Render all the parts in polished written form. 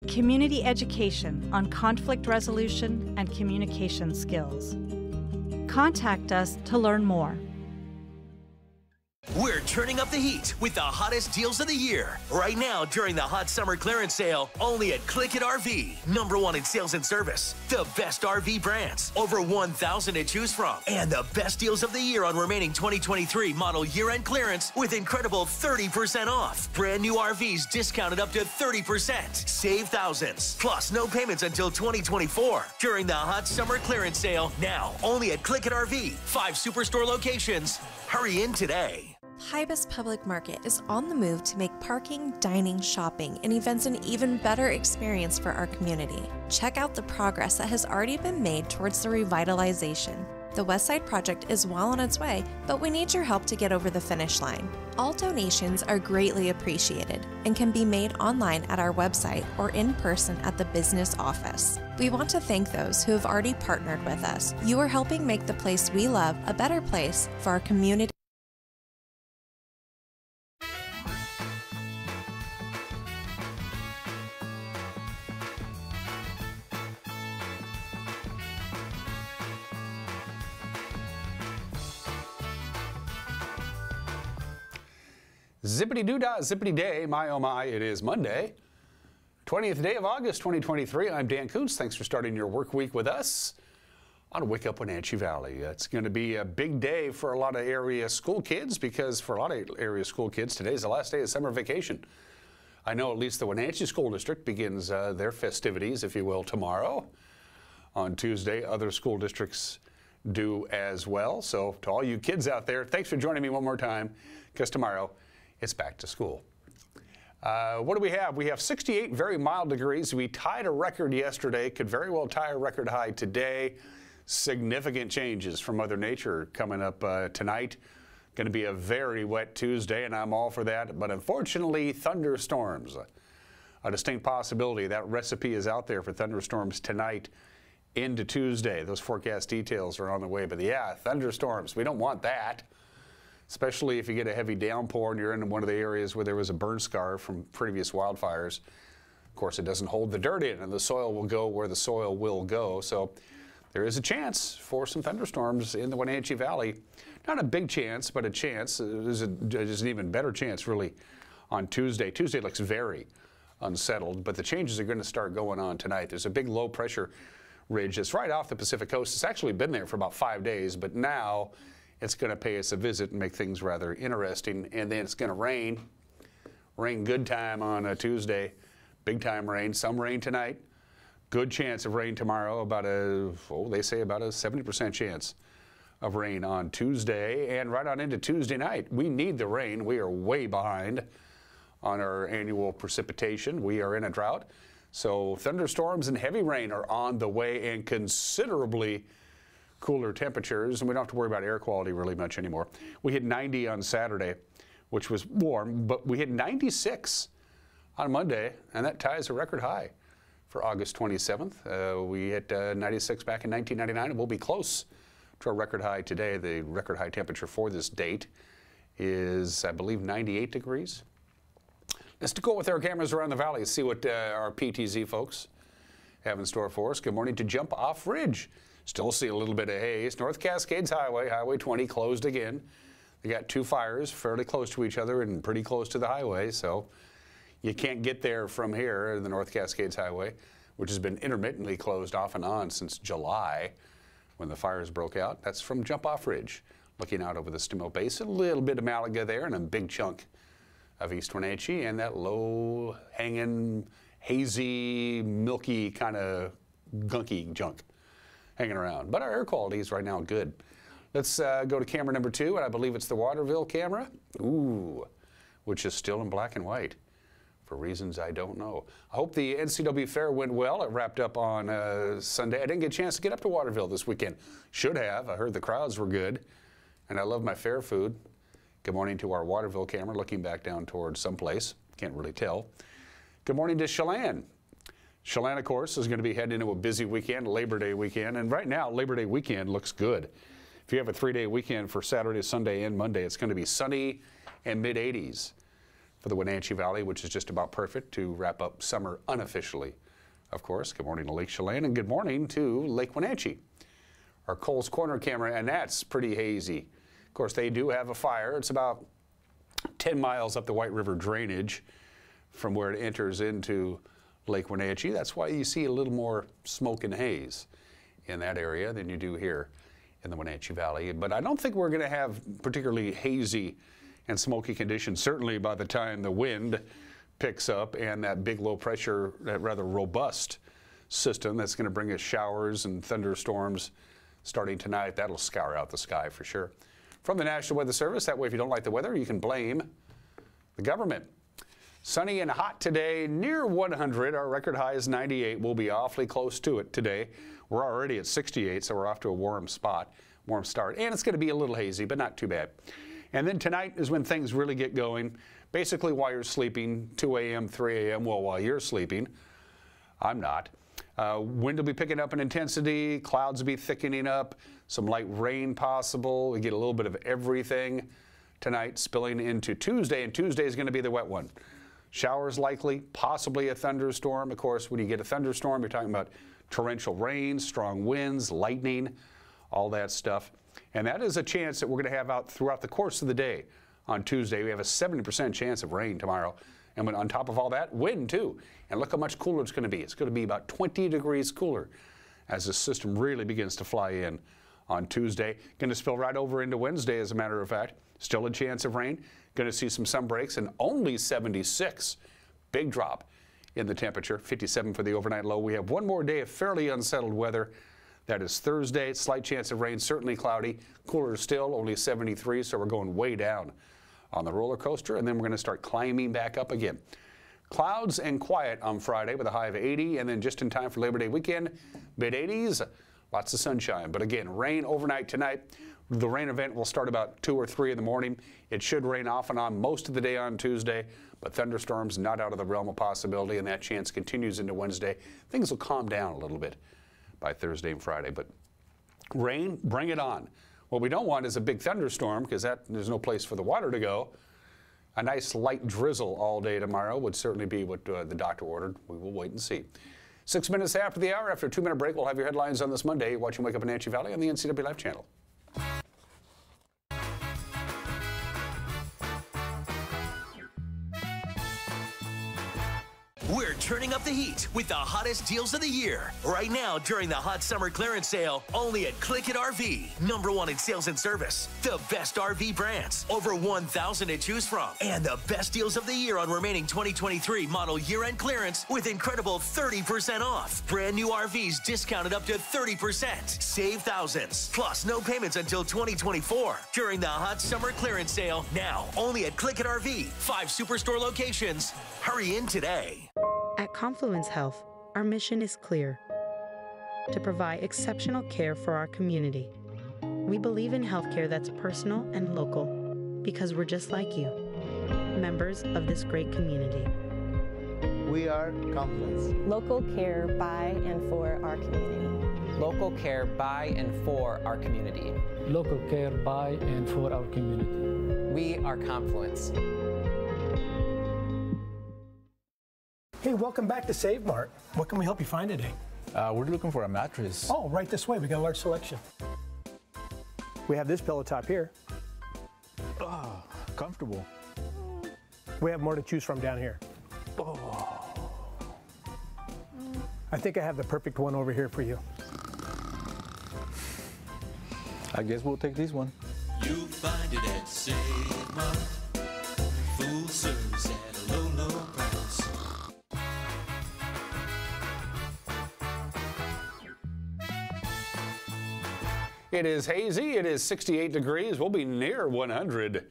Community education on conflict resolution and communication skills. Contact us to learn more. We're turning up the heat with the hottest deals of the year. Right now, during the hot summer clearance sale, only at Click It RV. #1 in sales and service. The best RV brands. Over 1,000 to choose from. And the best deals of the year on remaining 2023 model year-end clearance with incredible 30% off. Brand new RVs discounted up to 30%. Save thousands. Plus, no payments until 2024. During the hot summer clearance sale. Now, only at Click It RV. 5 superstore locations. Hurry in today. Hibis Public Market is on the move to make parking, dining, shopping, and events an even better experience for our community. Check out the progress that has already been made towards the revitalization. The Westside project is well on its way, but we need your help to get over the finish line. All donations are greatly appreciated and can be made online at our website or in person at the business office. We want to thank those who have already partnered with us. You are helping make the place we love a better place for our community. Zippity-doo-dah, zippity-day, my oh my, it is Monday, 20th day of August, 2023. I'm Dan Kuntz. Thanks for starting your work week with us on Wake Up Wenatchee Valley. It's going to be a big day for a lot of area school kids because for a lot of area school kids, today's the last day of summer vacation. I know at least the Wenatchee School District begins their festivities, if you will, tomorrow. On Tuesday, other school districts do as well. So to all you kids out there, thanks for joining me one more time because tomorrow it's back to school. What do we have? We have 68 very mild degrees. We tied a record yesterday, could very well tie a record high today. Significant changes from Mother Nature coming up tonight. Going to be a very wet Tuesday, and I'm all for that. But unfortunately, thunderstorms, a distinct possibility. That recipe is out there for thunderstorms tonight into Tuesday. Those forecast details are on the way. But yeah, thunderstorms, we don't want that. Especially if you get a heavy downpour and you're in one of the areas where there was a burn scar from previous wildfires. Of course, it doesn't hold the dirt in, and the soil will go where the soil will go. So there is a chance for some thunderstorms in the Wenatchee Valley. Not a big chance, but a chance. There's an even better chance, really, on Tuesday. Tuesday looks very unsettled, but the changes are going to start going on tonight. There's a big low-pressure ridge that's right off the Pacific coast. It's actually been there for about 5 days, but now it's going to pay us a visit and make things rather interesting. And then it's going to rain. Rain good time on a Tuesday. Big time rain. Some rain tonight. Good chance of rain tomorrow. They say about a 70% chance of rain on Tuesday. And right on into Tuesday night. We need the rain. We are way behind on our annual precipitation. We are in a drought. So thunderstorms and heavy rain are on the way and considerably cooler temperatures, and we don't have to worry about air quality really much anymore. We hit 90 on Saturday, which was warm, but we hit 96 on Monday, and that ties a record high for August 27th. We hit 96 back in 1999, and we'll be close to a record high today. The record high temperature for this date is, I believe, 98 degrees. Let's go with our cameras around the valley and see what our PTZ folks have in store for us. Good morning to Jump Off Ridge. Still see a little bit of haze. North Cascades Highway, Highway 20 closed again. They got 2 fires fairly close to each other and pretty close to the highway, so you can't get there from here, the North Cascades Highway, which has been intermittently closed off and on since July when the fires broke out. That's from Jump Off Ridge, looking out over the Stimo Basin. A little bit of Malaga there and a big chunk of East Wenatchee and that low-hanging, hazy, milky kind of gunky junk hanging around. But our air quality is right now good. Let's go to camera number 2, and I believe it's the Waterville camera. Ooh, which is still in black and white for reasons I don't know. I hope the NCW Fair went well. It wrapped up on Sunday. I didn't get a chance to get up to Waterville this weekend. Should have. I heard the crowds were good, and I love my fair food. Good morning to our Waterville camera, looking back down towards someplace. Can't really tell. Good morning to Chelan. Chelan, of course, is going to be heading into a busy weekend, Labor Day weekend, and right now, Labor Day weekend looks good. If you have a 3-day weekend for Saturday, Sunday, and Monday, it's going to be sunny and mid-80s for for the Wenatchee Valley, which is just about perfect to wrap up summer unofficially. Of course, good morning to Lake Chelan and good morning to Lake Wenatchee. Our Coles Corner camera, and that's pretty hazy. Of course, they do have a fire. It's about 10 miles up the White River drainage from where it enters into Lake Wenatchee. That's why you see a little more smoke and haze in that area than you do here in the Wenatchee Valley. But I don't think we're going to have particularly hazy and smoky conditions, certainly by the time the wind picks up and that big low pressure, that rather robust system that's going to bring us showers and thunderstorms starting tonight. That'll scour out the sky for sure. From the National Weather Service, that way if you don't like the weather, you can blame the government. Sunny and hot today, near 100. Our record high is 98. We'll be awfully close to it today. We're already at 68, so we're off to a warm start. And it's going to be a little hazy, but not too bad. And then tonight is when things really get going. Basically while you're sleeping, 2 a.m., 3 a.m., well, while you're sleeping, I'm not. Wind will be picking up in intensity, clouds will be thickening up, some light rain possible. We get a little bit of everything tonight spilling into Tuesday, and Tuesday is going to be the wet one. Showers likely, possibly a thunderstorm. Of course, when you get a thunderstorm, you're talking about torrential rain, strong winds, lightning, all that stuff. And that is a chance that we're going to have out throughout the course of the day. On Tuesday, we have a 70% chance of rain tomorrow. And when on top of all that, wind too. And look how much cooler it's going to be. It's going to be about 20 degrees cooler as the system really begins to fly in on Tuesday. Going to spill right over into Wednesday, as a matter of fact. Still a chance of rain. Going to see some sun breaks and only 76. Big drop in the temperature. 57 for the overnight low. We have one more day of fairly unsettled weather. That is Thursday. Slight chance of rain, certainly cloudy. Cooler still, only 73, so we're going way down on the roller coaster, and then we're going to start climbing back up again. Clouds and quiet on Friday with a high of 80, and then just in time for Labor Day weekend, mid-80s, lots of sunshine. But again, rain overnight tonight. The rain event will start about 2 or 3 in the morning. It should rain off and on most of the day on Tuesday, but thunderstorms not out of the realm of possibility, and that chance continues into Wednesday. Things will calm down a little bit by Thursday and Friday, but rain, bring it on. What we don't want is a big thunderstorm because there's no place for the water to go. A nice light drizzle all day tomorrow would certainly be what the doctor ordered. We will wait and see. 6 minutes after the hour, after a 2-minute break, we'll have your headlines on this Monday. You're watching Wake Up Wenatchee Valley on the NCW Live channel. We're turning up the heat with the hottest deals of the year. Right now, during the hot summer clearance sale, only at Click It RV. #1 in sales and service. The best RV brands. Over 1,000 to choose from. And the best deals of the year on remaining 2023 model year-end clearance with incredible 30% off. Brand new RVs discounted up to 30%. Save thousands. Plus, no payments until 2024. During the hot summer clearance sale, now only at Click It RV. 5 superstore locations. Hurry in today. At Confluence Health, our mission is clear: to provide exceptional care for our community. We believe in healthcare that's personal and local because we're just like you, members of this great community. We are Confluence. Local care by and for our community. Local care by and for our community. Local care by and for our community. We are Confluence. Hey, welcome back to Save Mart. What can we help you find today? We're looking for a mattress. Oh, right this way. We got a large selection. We have this pillow top here. Oh, comfortable. We have more to choose from down here. Oh. I think I have the perfect one over here for you. I guess we'll take this one. You'll find it at Save Mart. Full service at a low, low price. It is hazy. It is 68 degrees. We'll be near 100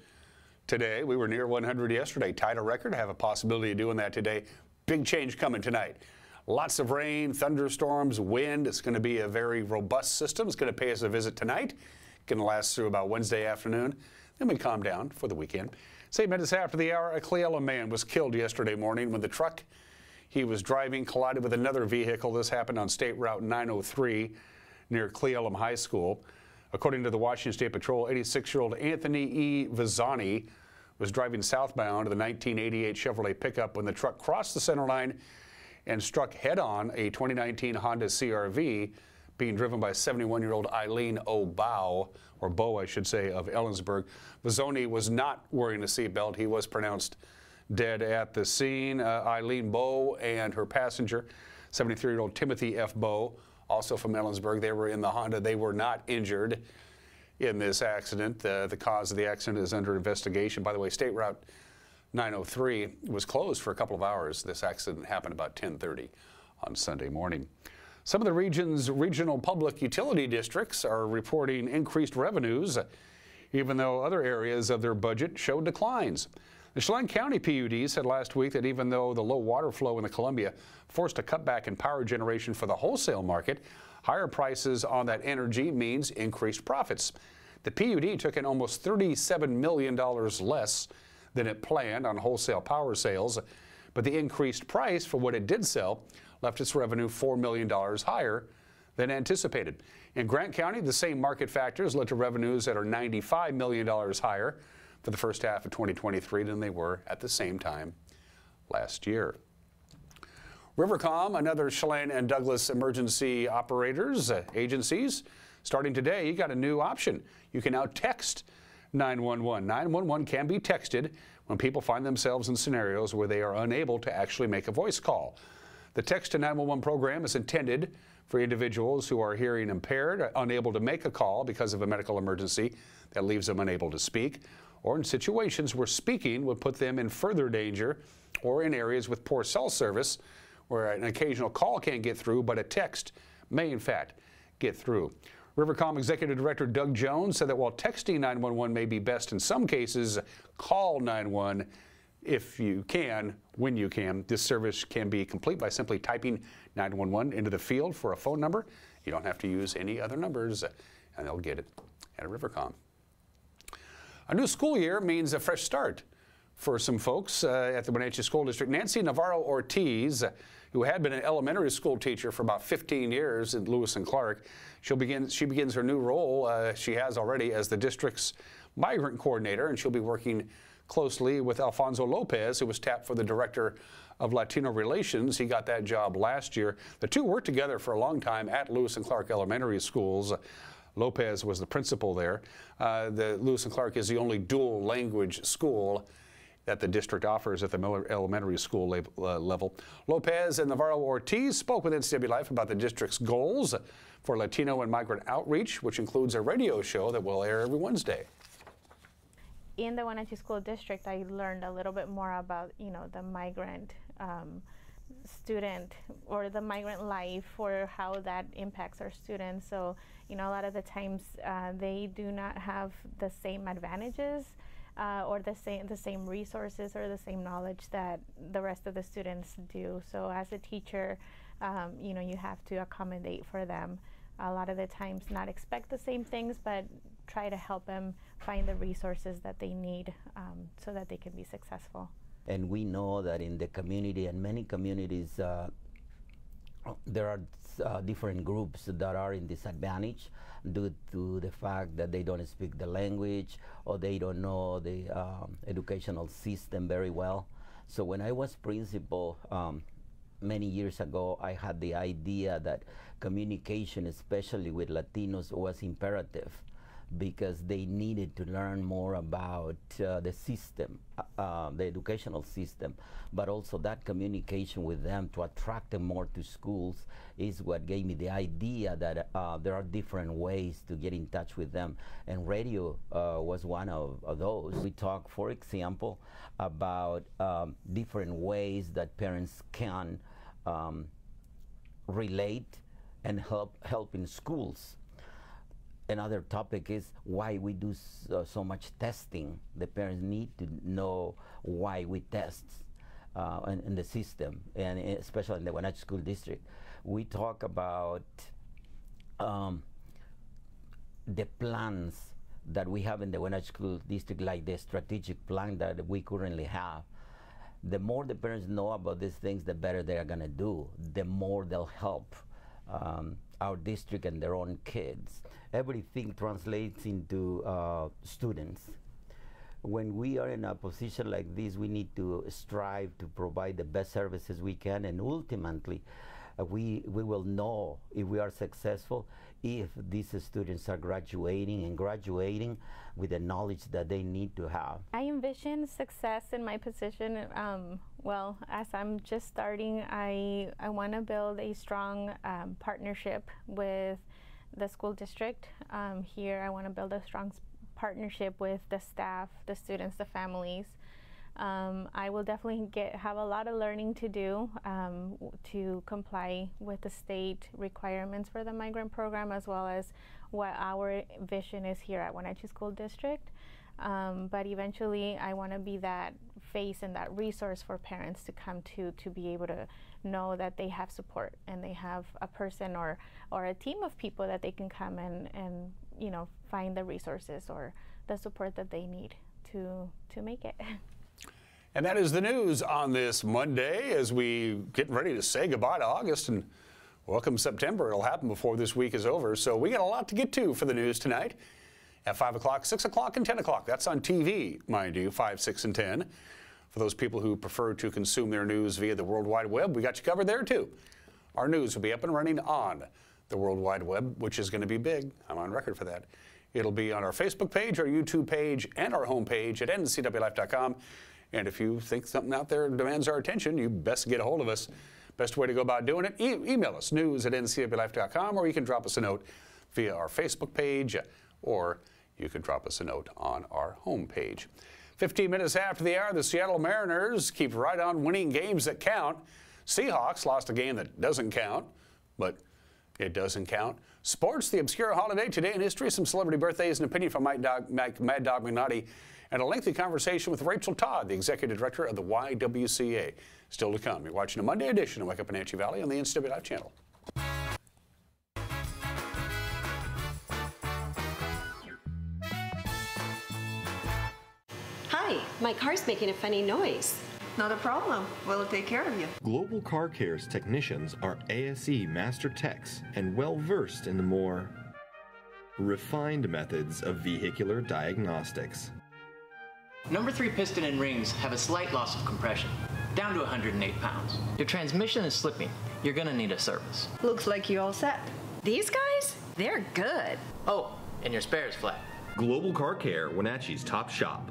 today. We were near 100 yesterday. Tied a record. Have a possibility of doing that today. Big change coming tonight. Lots of rain, thunderstorms, wind. It's going to be a very robust system. It's going to pay us a visit tonight. Going to last through about Wednesday afternoon. Then we calm down for the weekend. 8 minutes after the hour, a Cle Elum man was killed yesterday morning when the truck he was driving collided with another vehicle. This happened on State Route 903 near Cle Elum High School. According to the Washington State Patrol, 86-year-old Anthony E. Vizzani was driving southbound in the 1988 Chevrolet pickup when the truck crossed the center line and struck head-on a 2019 Honda CR-V being driven by 71-year-old Eileen Bow, I should say, of Ellensburg. Vizzoni was not wearing a seatbelt. He was pronounced dead at the scene. Eileen Bow and her passenger, 73-year-old Timothy F. Bow, also from Ellensburg, they were in the Honda. They were not injured in this accident. The cause of the accident is under investigation. By the way, State Route 903 was closed for a couple of hours. This accident happened about 10:30 on Sunday morning. Some of the region's regional public utility districts are reporting increased revenues, even though other areas of their budget showed declines. The Chelan County PUD said last week that even though the low water flow in the Columbia forced a cutback in power generation for the wholesale market, higher prices on that energy means increased profits. The PUD took in almost $37 million less than it planned on wholesale power sales, but the increased price for what it did sell left its revenue $4 million higher than anticipated. In Grant County, the same market factors led to revenues that are $95 million higher for the first half of 2023 than they were at the same time last year. Rivercom, another Chelan and Douglas emergency operators agencies, starting today, you got a new option. You can now text 911. 911 can be texted when people find themselves in scenarios where they are unable to actually make a voice call. The Text to 911 program is intended for individuals who are hearing impaired, unable to make a call because of a medical emergency that leaves them unable to speak, or in situations where speaking would put them in further danger, or in areas with poor cell service where an occasional call can't get through, but a text may in fact get through. Rivercom Executive Director Doug Jones said that while texting 911 may be best in some cases, call 911 if you can, when you can. This service can be complete by simply typing 911 into the field for a phone number. You don't have to use any other numbers, and they'll get it at Rivercom. A new school year means a fresh start for some folks at the Wenatchee School District. Nancy Navarro-Ortiz, who had been an elementary school teacher for about 15 years at Lewis and Clark, she begins her new role, she has already, as the district's migrant coordinator, and she'll be working closely with Alfonso Lopez, who was tapped for the Director of Latino Relations. He got that job last year. The two worked together for a long time at Lewis and Clark Elementary Schools. Lopez was the principal there. The Lewis and Clark is the only dual language school that the district offers at the Miller Elementary School level. Lopez and Navarro-Ortiz spoke with NCW Life about the district's goals for Latino and migrant outreach, which includes a radio show that will air every Wednesday. In the Wenatchee School District, I learned a little bit more about, the migrant student or the migrant life, or how that impacts our students. So, a lot of the times they do not have the same advantages or the same resources or the same knowledge that the rest of the students do. So as a teacher, you have to accommodate for them. A lot of the times not expect the same things, but try to help them find the resources that they need so that they can be successful. And we know that in the community, and many communities, there are different groups that are in disadvantage due to the fact that they don't speak the language or they don't know the educational system very well. So when I was principal many years ago, I had the idea that communication, especially with Latinos, was imperative, because they needed to learn more about the system, the educational system, but also that communication with them to attract them more to schools is what gave me the idea that there are different ways to get in touch with them, and radio was one of those. We talk, for example, about different ways that parents can relate and help in schools. Another topic is why we do so much testing. The parents need to know why we test in the system, and especially in the Wenatchee School District. We talk about the plans that we have in the Wenatchee School District, like the strategic plan that we currently have. The more the parents know about these things, the better they are going to do, the more they'll help our district and their own kids. Everything translates into students. when we are in a position like this, we need to strive to provide the best services we can, and ultimately we will know if we are successful if these students are graduating with the knowledge that they need to have. I envision success in my position. Well, as I'm just starting, I want to build a strong partnership with the school district. Here I want to build a strong partnership with the staff, the students, the families. I will definitely have a lot of learning to do to comply with the state requirements for the migrant program, as well as what our vision is here at Wenatchee School District. But eventually I want to be that face and that resource for parents to come to be able to know that they have support and they have a person or a team of people that they can come and you know, find the resources or the support that they need to make it. And that is the news on this Monday as we get ready to say goodbye to August and welcome September. It'll happen before this week is over. So we got a lot to get to for the news tonight at 5 o'clock, 6 o'clock, and 10 o'clock. That's on TV, mind you, 5, 6, and 10. For those people who prefer to consume their news via the World Wide Web, we got you covered there too. Our news will be up and running on the World Wide Web, which is going to be big. I'm on record for that. It'll be on our Facebook page, our YouTube page, and our homepage at ncwlife.com. And if you think something out there demands our attention, you best get a hold of us. Best way to go about doing it, email us, news@ncwlife.com, or you can drop us a note via our Facebook page, or you can drop us a note on our homepage. 15 minutes after the hour, the Seattle Mariners keep right on winning games that count. Seahawks lost a game that doesn't count, but it doesn't count. Sports, the obscure holiday today in history, some celebrity birthdays, an opinion from Mad Dog Mignotti, and a lengthy conversation with Rachel Todd, the executive director of the YWCA. Still to come. You're watching a Monday edition of Wake Up Wenatchee Valley on the NCW Life channel. Hi, my car's making a funny noise. Not a problem. We'll take care of you. Global Car Care's technicians are ASE Master Techs and well-versed in the more refined methods of vehicular diagnostics. Number 3 piston and rings have a slight loss of compression, down to 108 pounds. Your transmission is slipping. You're gonna need a service. Looks like you're all set. These guys? They're good. Oh, and your spare is flat. Global Car Care, Wenatchee's top shop.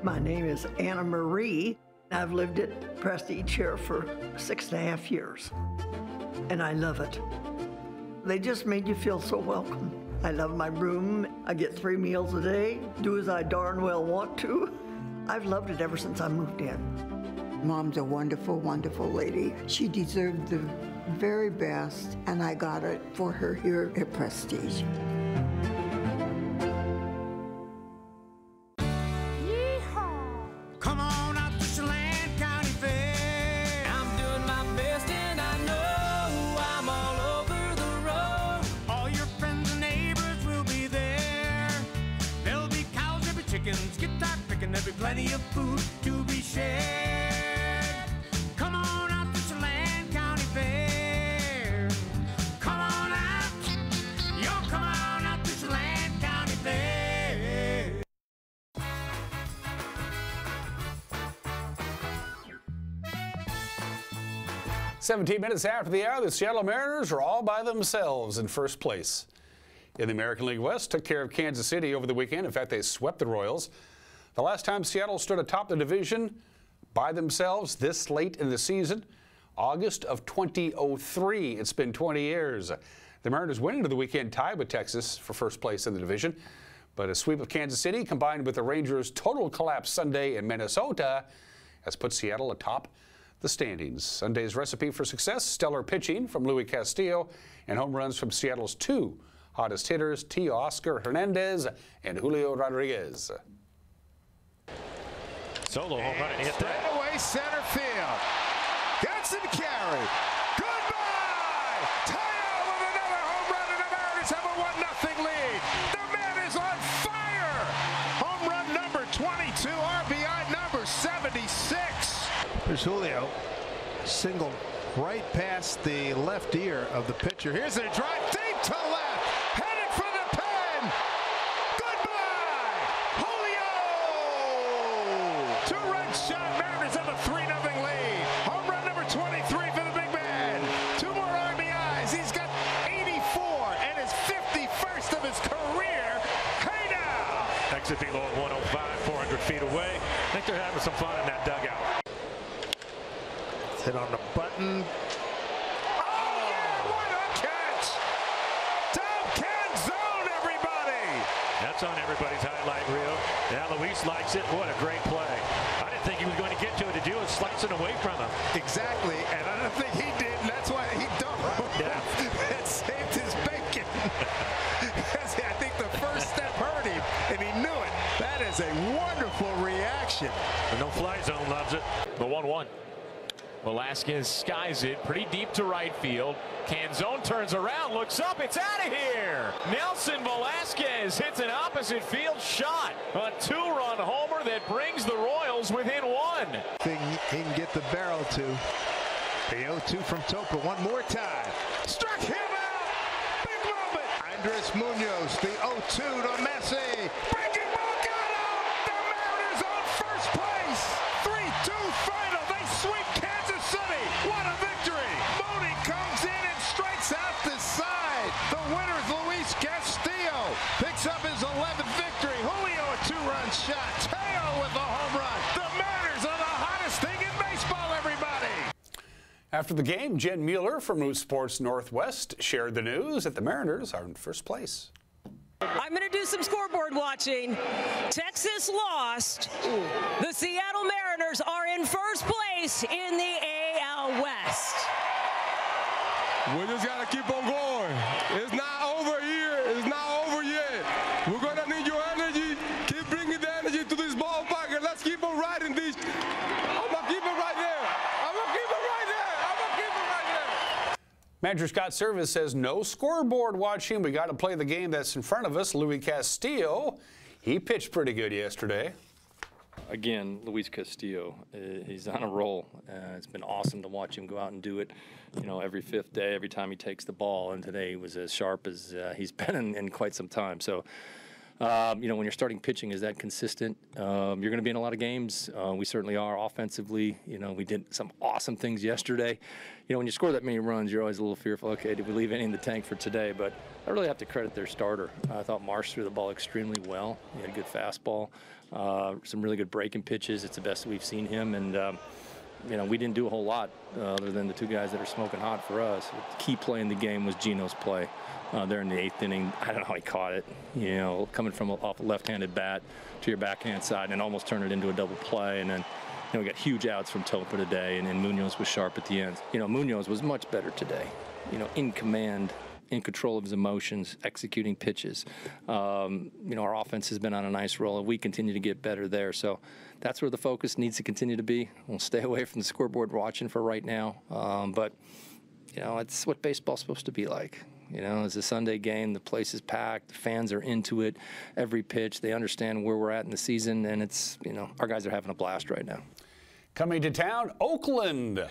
My name is Anna Marie. I've lived at Prestige here for 6.5 years, and I love it. They just made you feel so welcome. I love my room. I get 3 meals a day, do as I darn well want to. I've loved it ever since I moved in. Mom's a wonderful, wonderful lady. She deserved the very best, and I got it for her here at Prestige. Come on out to Chelan County Fair. I'm doing my best and I know I'm all over the road. All your friends and neighbors will be there. There'll be cows, there'll be chickens, guitar picking, there'll be plenty of food to be shared. Come on out to Chelan County Fair. Come on out, yo, come on out to Chelan County Fair. 17 minutes after the hour, the Seattle Mariners are all by themselves in first place. In the American League West, took care of Kansas City over the weekend. In fact, they swept the Royals. The last time Seattle stood atop the division by themselves this late in the season, August of 2003. It's been 20 years. The Mariners went into the weekend tied with Texas for first place in the division, but a sweep of Kansas City combined with the Rangers' total collapse Sunday in Minnesota has put Seattle atop the standings. Sunday's recipe for success: stellar pitching from Luis Castillo and home runs from Seattle's 2 hottest hitters, Teoscar Hernandez and Julio Rodriguez. Solo home run and hit that. Straight away center field. Gunson carry. Goodbye! Tayo with another home run and the Mariners have a 1-0 lead. The man is on fire! Home run number 22, RBI number 76. There's Julio, single right past the left ear of the pitcher. Here's a drive deep to left, headed for the pen. Goodbye, Julio scores. He's got 84 and his 51st of his career. Hey now! Exit below at 105, 400 feet away. I think they're having some fun in that dugout. Hit on the button. Oh, yeah, what a catch! Top Kuntz zone, everybody! That's on everybody's highlight reel. Yeah, Luis likes it. What a great play. I didn't think he was going to get to it to do it, slicing away from him. Exactly, and I don't think he did, and that's why he dove. Yeah. It saved his bacon. I think the first step hurt him, and he knew it. That is a wonderful reaction. The no-fly zone loves it. The 1-1. Velasquez skies it pretty deep to right field. Canzone turns around, looks up, it's out of here. Nelson Velasquez hits an opposite field shot. A two-run homer that brings the Royals within one. Thing he can get the barrel to. The 0-2 from Topa one more time. Struck him out. Big moment. Andres Munoz, the 0-2 to Messi. Breaking ball got out. The Mariners on first place. 3-2 final. They sweep Kansas City. What a victory. Mooney comes in and strikes out the side. The winner's Luis Castillo. Picks up his 11th victory. Julio a two-run shot. Teo with the home run. The Mariners are the hottest thing in baseball, everybody. After the game, Jen Mueller from Root Sports Northwest shared the news that the Mariners are in first place. I'm going to do some scoreboard watching. Texas lost. The Seattle Mariners are in first place in the AL West. We just got to keep on going. It's not over here. It's not over yet. We're going to need your energy. Keep bringing the energy to this ballpark, and let's keep on riding this. I'm going to keep it right there. I'm going to keep it right there. I'm going to keep it right there. Manager Scott Service says no scoreboard watching. We got to play the game that's in front of us. Luis Castillo, he pitched pretty good yesterday. Again, Luis Castillo, he's on a roll. It's been awesome to watch him go out and do it, you know, every fifth day, every time he takes the ball. And today he was as sharp as he's been in quite some time. So, you know, when you're starting pitching, is that consistent? You're going to be in a lot of games. We certainly are offensively. You know, we did some awesome things yesterday. You know, when you score that many runs, you're always a little fearful. Okay, did we leave any in the tank for today? But I really have to credit their starter. I thought Marsh threw the ball extremely well. He had a good fastball, some really good breaking pitches. It's the best we've seen him. And, you know, we didn't do a whole lot other than the two guys that are smoking hot for us. The key play in the game was Gino's play. There in the 8th inning, I don't know how he caught it. You know, coming from off a left-handed bat to your backhand side and almost turned it into a double play. And then, you know, we got huge outs from Topa today, and Munoz was sharp at the end. You know, Munoz was much better today. You know, in command, in control of his emotions, executing pitches. You know, our offense has been on a nice roll, and we continue to get better there. So that's where the focus needs to continue to be. We'll stay away from the scoreboard watching for right now. But, you know, it's what baseball's supposed to be like. You know, it's a Sunday game. The place is packed. The fans are into it. Every pitch, they understand where we're at in the season, and it's, you know, our guys are having a blast right now. Coming to town, Oakland.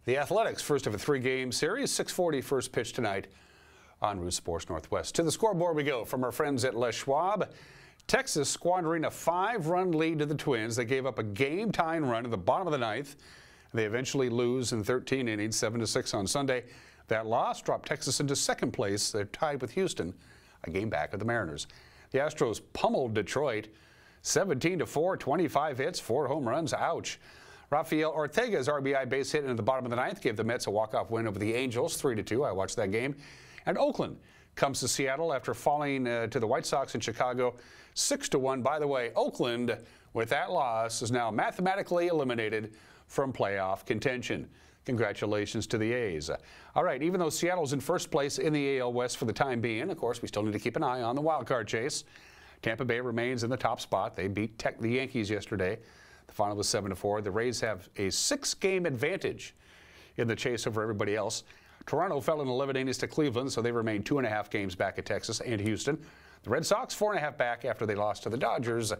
The Athletics, first of a 3-game series, 6:40 first pitch tonight on Root Sports Northwest. To the scoreboard we go from our friends at Les Schwab. Texas squandering a 5-run lead to the Twins. They gave up a game-tying run at the bottom of the 9th. They eventually lose in 13 innings, 7-6 on Sunday. That loss dropped Texas into second place. They're tied with Houston, a game back of the Mariners. The Astros pummeled Detroit 17-4, 25 hits, 4 home runs. Ouch. Rafael Ortega's RBI base hit into the bottom of the 9th gave the Mets a walk-off win over the Angels, 3-2. I watched that game. And Oakland comes to Seattle after falling to the White Sox in Chicago, 6-1. By the way, Oakland, with that loss, is now mathematically eliminated from playoff contention. Congratulations to the A's. All right, even though Seattle's in first place in the AL West for the time being, of course, we still need to keep an eye on the wild card chase. Tampa Bay remains in the top spot. They beat the Yankees yesterday. The final was 7-4. The Rays have a 6-game advantage in the chase over everybody else. Toronto fell in 11 innings to Cleveland, so they remain 2.5 games back at Texas and Houston. The Red Sox 4.5 back after they lost to the Dodgers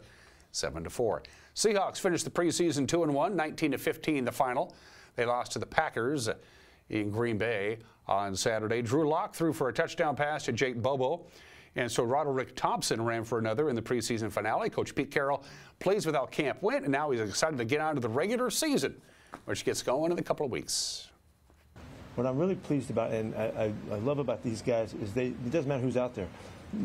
7-4. Seahawks finished the preseason 2-1, 19-15 the final. They lost to the Packers in Green Bay on Saturday. Drew Lock threw for a touchdown pass to Jake Bobo. And so Roderick Thompson ran for another in the preseason finale. Coach Pete Carroll plays without Camp Wint, and now he's excited to get on to the regular season, which gets going in a couple of weeks. what I'm really pleased about, and I love about these guys, is it doesn't matter who's out there.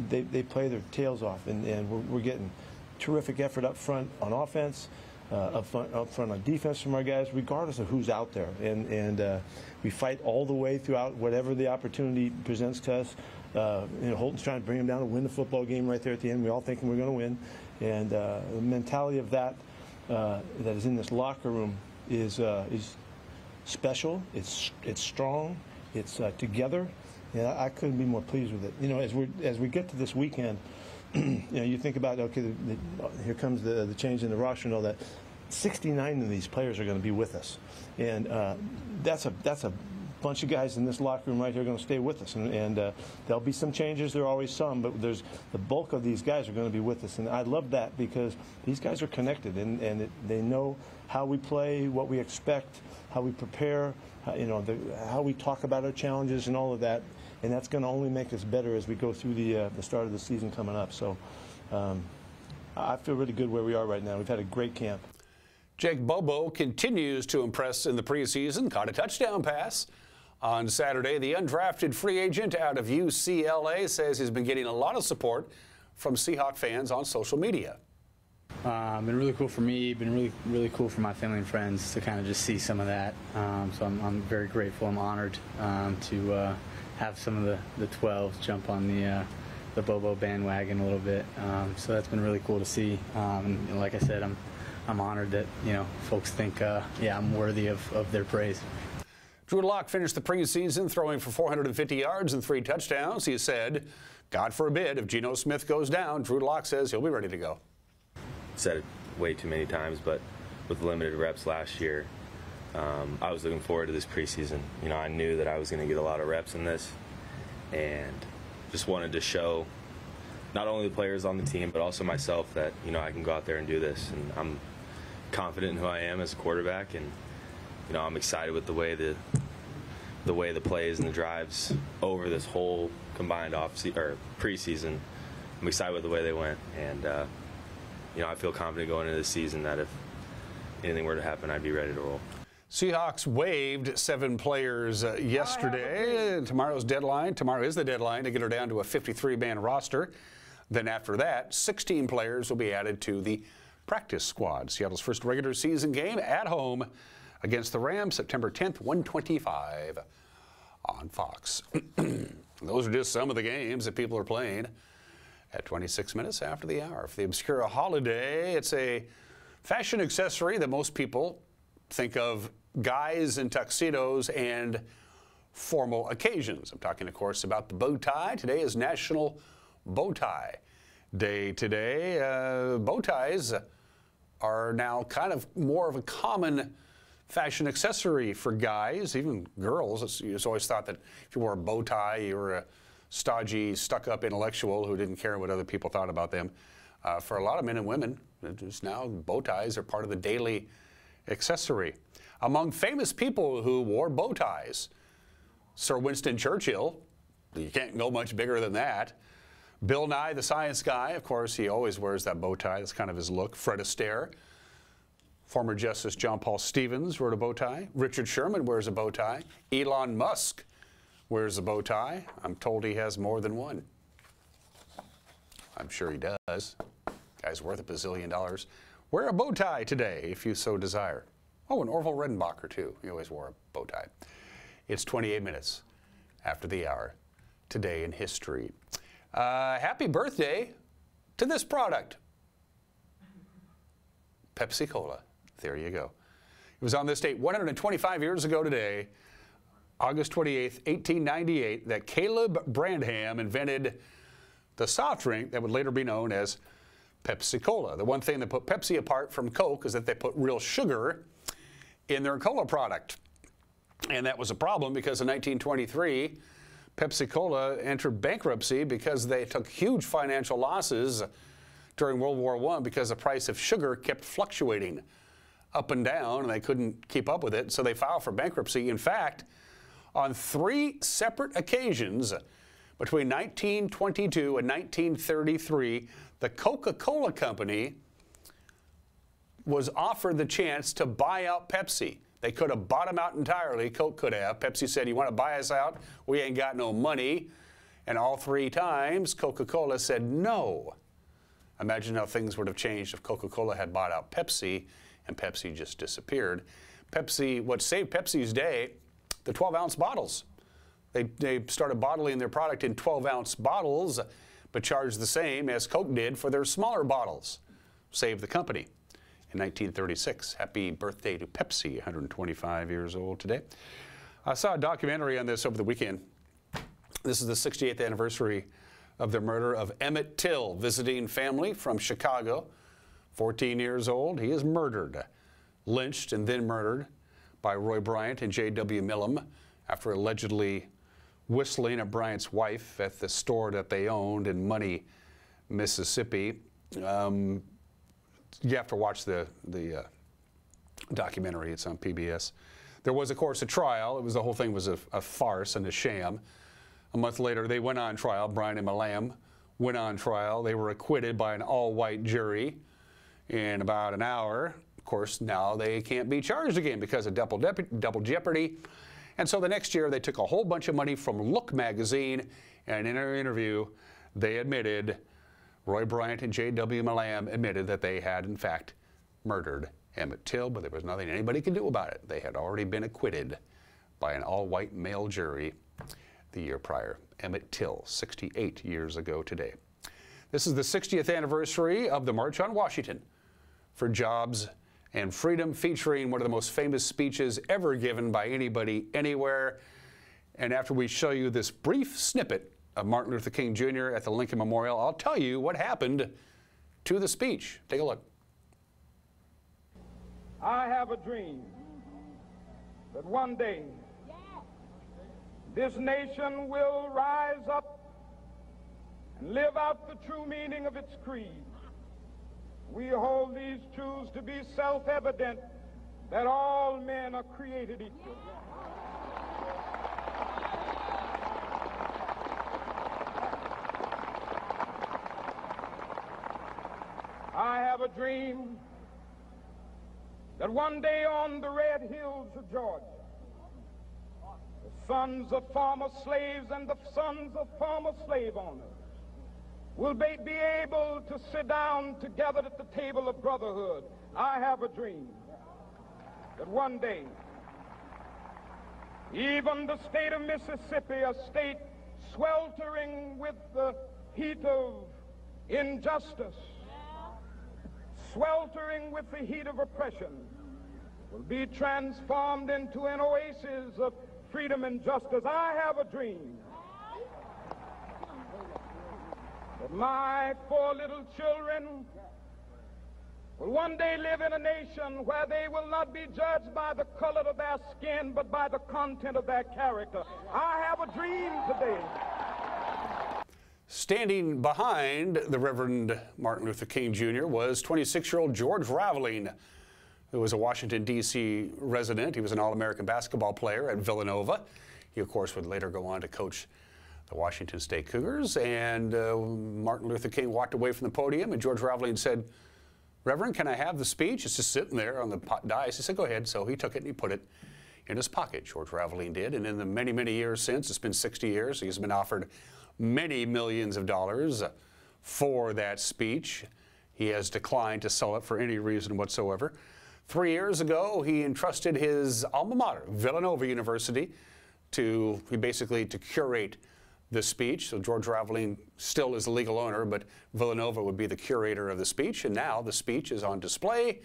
They play their tails off, and we're getting terrific effort up front on offense, up front on defense from our guys, regardless of who's out there. And we fight all the way throughout whatever the opportunity presents to us. Holton's trying to bring them down to win the football game right there at the end. We all thinking we're going to win. And the mentality of that is in this locker room is special. It's strong. It's together. And I couldn't be more pleased with it. As we get to this weekend, you think about, okay, here comes the change in the roster and all that. 69 of these players are going to be with us, and that's a bunch of guys in this locker room right here are going to stay with us, and there'll be some changes. There are always some, but the bulk of these guys are going to be with us, and I love that because these guys are connected, and they know how we play, what we expect, how we prepare, how we talk about our challenges and all of that. And that's going to only make us better as we go through the start of the season coming up. So I feel really good where we are right now. We've had a great camp. Jake Bobo continues to impress in the preseason. Caught a touchdown pass on Saturday. The undrafted free agent out of UCLA says he's been getting a lot of support from Seahawk fans on social media. Been really cool for me. Been really cool for my family and friends to kind of just see some of that. So I'm very grateful. I'm honored to have some of the 12s jump on the Bobo bandwagon a little bit. So that's been really cool to see. And like I said, I'm honored that folks think yeah, I'm worthy of their praise. Drew Lock finished the preseason throwing for 450 yards and 3 touchdowns. He said, God forbid, if Geno Smith goes down, Drew Lock says he'll be ready to go. Said it way too many times, but with limited reps last year, I was looking forward to this preseason. I knew that I was going to get a lot of reps in this, and just wanted to show not only the players on the team, but also myself that, I can go out there and do this. And I'm confident in who I am as a quarterback, and, I'm excited with the way the plays and the drives over this whole combined preseason. I'm excited with the way they went, and, I feel confident going into this season that if anything were to happen, I'd be ready to roll. Seahawks waived 7 players yesterday. Tomorrow's deadline. Tomorrow is the deadline to get her down to a 53-man roster. Then after that, 16 players will be added to the practice squad. Seattle's first regular season game at home against the Rams, September 10th, 1:25 on Fox. Those are just some of the games that people are playing at 26 minutes after the hour. For the Obscura Holiday, it's a fashion accessory that most people think of guys in tuxedos and formal occasions. I'm talking, of course, about the bow tie. Today is National Bow Tie Day today. Bow ties are now kind of more of a common fashion accessory for guys, even girls. It's always thought that if you wore a bow tie, you were a stodgy, stuck-up intellectual who didn't care what other people thought about them. For a lot of men and women, just now bow ties are part of the daily accessory. Among famous people who wore bow ties, Sir Winston Churchill, you can't go much bigger than that. Bill Nye, the science guy, of course, he always wears that bow tie. That's kind of his look. Fred Astaire. Former Justice John Paul Stevens wore a bow tie. Richard Sherman wears a bow tie. Elon Musk wears a bow tie. I'm told he has more than one. I'm sure he does. Guy's worth $1 bazillion. Wear a bow tie today if you so desire. Oh, and Orville Redenbacher, too. He always wore a bow tie. It's 28 minutes after the hour. Today in history. Happy birthday to this product. Pepsi Cola. There you go. It was on this date 125 years ago today, August 28th, 1898, that Caleb Branham invented the soft drink that would later be known as Pepsi Cola. The one thing that put Pepsi apart from Coke is that they put real sugar in their cola product. And that was a problem because in 1923, Pepsi Cola entered bankruptcy because they took huge financial losses during World War I because the price of sugar kept fluctuating up and down, and they couldn't keep up with it, so they filed for bankruptcy. In fact, on 3 separate occasions between 1922 and 1933, the Coca-Cola Company was offered the chance to buy out Pepsi. They could have bought them out entirely. Coke could have. Pepsi said, you want to buy us out? We ain't got no money. And all 3 times, Coca-Cola said no. Imagine how things would have changed if Coca-Cola had bought out Pepsi and Pepsi just disappeared. Pepsi, what saved Pepsi's day, the 12-ounce bottles. They started bottling their product in 12-ounce bottles, but charged the same as Coke did for their smaller bottles. Saved the company. In 1936. Happy birthday to Pepsi, 125 years old today. I saw a documentary on this over the weekend. This is the 68th anniversary of the murder of Emmett Till, visiting family from Chicago. 14 years old, he is murdered, lynched and then murdered by Roy Bryant and J.W. Millam after allegedly whistling at Bryant's wife at the store that they owned in Money, Mississippi. You have to watch the documentary. It's on PBS. There was, of course, a trial. The whole thing was a farce and a sham. A month later, they went on trial. Bryant and Millam went on trial. They were acquitted by an all-white jury in about an hour. Of course, now they can't be charged again because of double jeopardy. And so the next year, they took a whole bunch of money from Look magazine, and in an interview, they admitted, Roy Bryant and J.W. Millam admitted that they had, in fact, murdered Emmett Till, but there was nothing anybody could do about it. They had already been acquitted by an all-white male jury the year prior. Emmett Till, 68 years ago today. This is the 60th anniversary of the March on Washington for Jobs and Freedom, featuring one of the most famous speeches ever given by anybody, anywhere. And after we show you this brief snippet of Martin Luther King Jr. at the Lincoln Memorial, I'll tell you what happened to the speech. Take a look. I have a dream that one day this nation will rise up and live out the true meaning of its creed. We hold these truths to be self-evident, that all men are created equal. I have a dream that one day on the red hills of Georgia, the sons of former slaves and the sons of former slave owners will be able to sit down together at the table of brotherhood. I have a dream that one day, even the state of Mississippi, a state sweltering with the heat of injustice, sweltering with the heat of oppression, will be transformed into an oasis of freedom and justice. I have a dream that my 4 little children will one day live in a nation where they will not be judged by the color of their skin, but by the content of their character. I have a dream today. Standing behind the Reverend Martin Luther King Jr. was 26-year-old George Raveling, who was a Washington, D.C. resident. He was an All-American basketball player at Villanova. He, of course, would later go on to coach the Washington State Cougars. And Martin Luther King walked away from the podium, and George Raveling said, "Reverend, can I have the speech?" It's just sitting there on the dais. He said, "Go ahead." So he took it and he put it in his pocket, George Raveling did. And in the many, many years since, it's been 60 years, he's been offered many millions of dollars for that speech. He has declined to sell it for any reason whatsoever. 3 years ago, he entrusted his alma mater, Villanova University, to curate the speech. So George Raveling still is the legal owner, but Villanova would be the curator of the speech. And now the speech is on display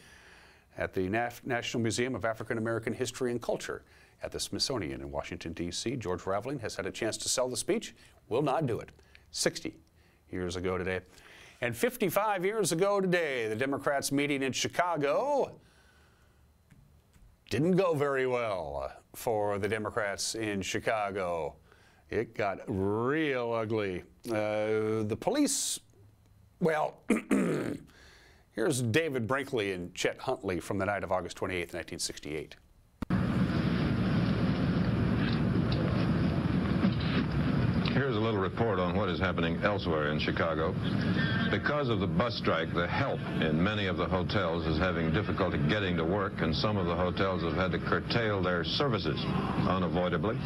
at the National Museum of African American History and Culture at the Smithsonian in Washington, D.C. George Raveling has had a chance to sell the speech, will not do it. 60 years ago today. And 55 years ago today, the Democrats meeting in Chicago didn't go very well for the Democrats in Chicago. It got real ugly. The police, well, here's David Brinkley and Chet Huntley from the night of August 28th, 1968. Here's a little report on what is happening elsewhere in Chicago. Because of the bus strike, the help in many of the hotels is having difficulty getting to work, and some of the hotels have had to curtail their services unavoidably.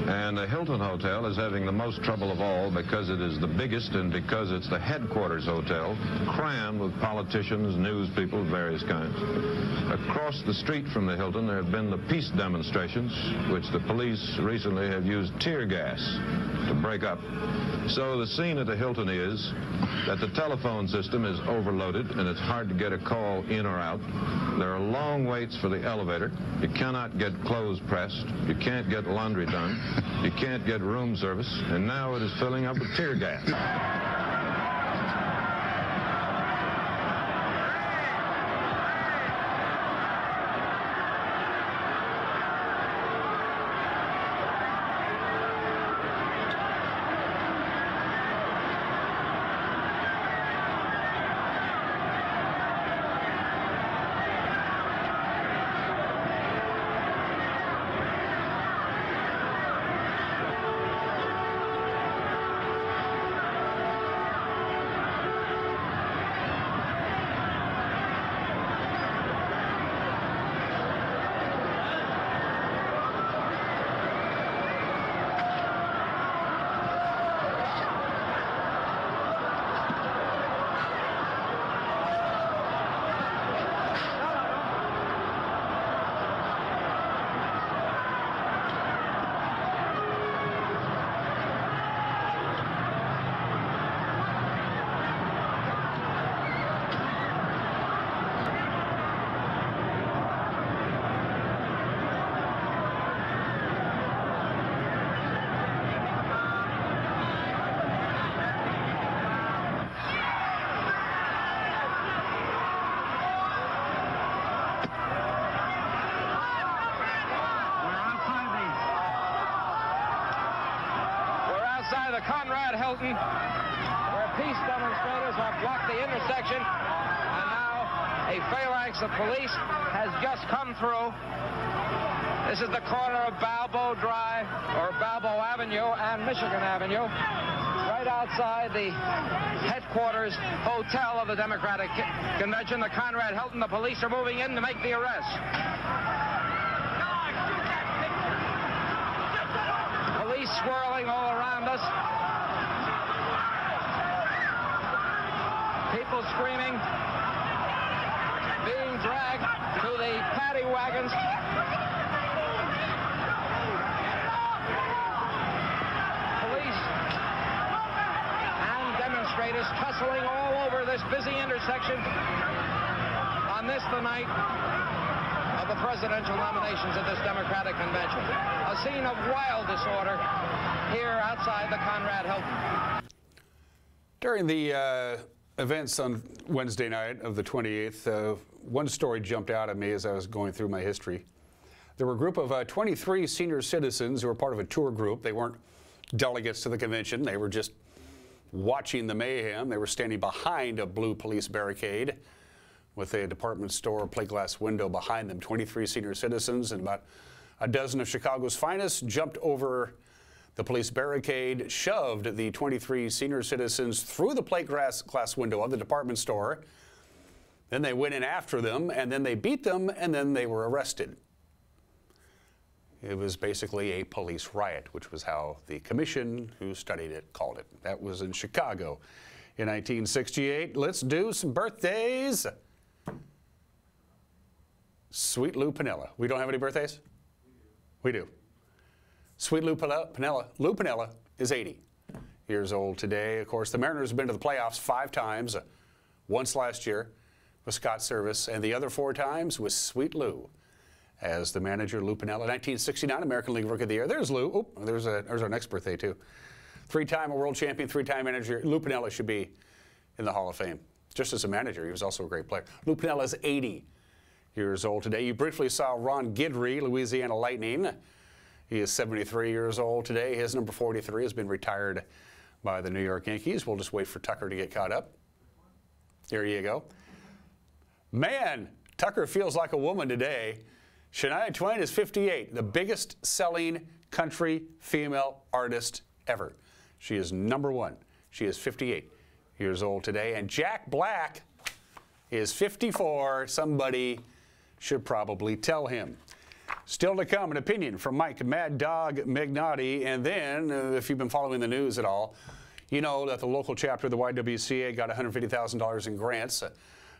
And the Hilton Hotel is having the most trouble of all because it is the biggest and because it's the headquarters hotel, crammed with politicians, news people of various kinds. Across the street from the Hilton, there have been the peace demonstrations, which the police recently have used tear gas to break up. So the scene at the Hilton is that the telephone system is overloaded and it's hard to get a call in or out. There are long waits for the elevator. You cannot get clothes pressed. You can't get laundry done. You can't get room service. And now it is filling up with tear gas. Hilton, where peace demonstrators have blocked the intersection, and now a phalanx of police has just come through. This is the corner of Balboa Drive, or Balboa Avenue and Michigan Avenue, right outside the headquarters hotel of the Democratic Convention, the Conrad Hilton. The police are moving in to make the arrest. Police swirling all around us. People screaming, being dragged to the paddy wagons. Police and demonstrators tussling all over this busy intersection on this, the night of the presidential nominations at this Democratic convention. A scene of wild disorder here outside the Conrad Hilton. During the events on Wednesday night of the 28th, one story jumped out at me as I was going through my history. There were a group of 23 senior citizens who were part of a tour group. They weren't delegates to the convention. They were just watching the mayhem. They were standing behind a blue police barricade with a department store plate glass window behind them. 23 senior citizens and about a dozen of Chicago's finest jumped over the police barricade, shoved the 23 senior citizens through the plate glass window of the department store. Then they went in after them, and then they beat them, and then they were arrested. It was basically a police riot, which was how the commission who studied it called it. That was in Chicago in 1968. Let's do some birthdays. Sweet Lou Piniella. We don't have any birthdays? We do. Sweet Lou Piniella is 80 years old today. Of course, the Mariners have been to the playoffs 5 times, once last year with Scott Service, and the other 4 times with Sweet Lou as the manager. Lou Piniella, 1969 American League Rookie of the Year. There's Lou. Oh, there's our next birthday, too. 3-time a world champion, 3-time manager. Lou Piniella should be in the Hall of Fame. Just as a manager, he was also a great player. Lou Piniella is 80 years old today. You briefly saw Ron Guidry, Louisiana Lightning. He is 73 years old today. His number 43 has been retired by the New York Yankees. We'll just wait for Tucker to get caught up. There you go. Man, Tucker feels like a woman today. Shania Twain is 58, the biggest selling country female artist ever. She is number one. She is 58 years old today. And Jack Black is 54. Somebody should probably tell him. Still to come, an opinion from Mike Mad Dog Magnotti. And then, if you've been following the news at all, you know that the local chapter of the YWCA got $150,000 in grants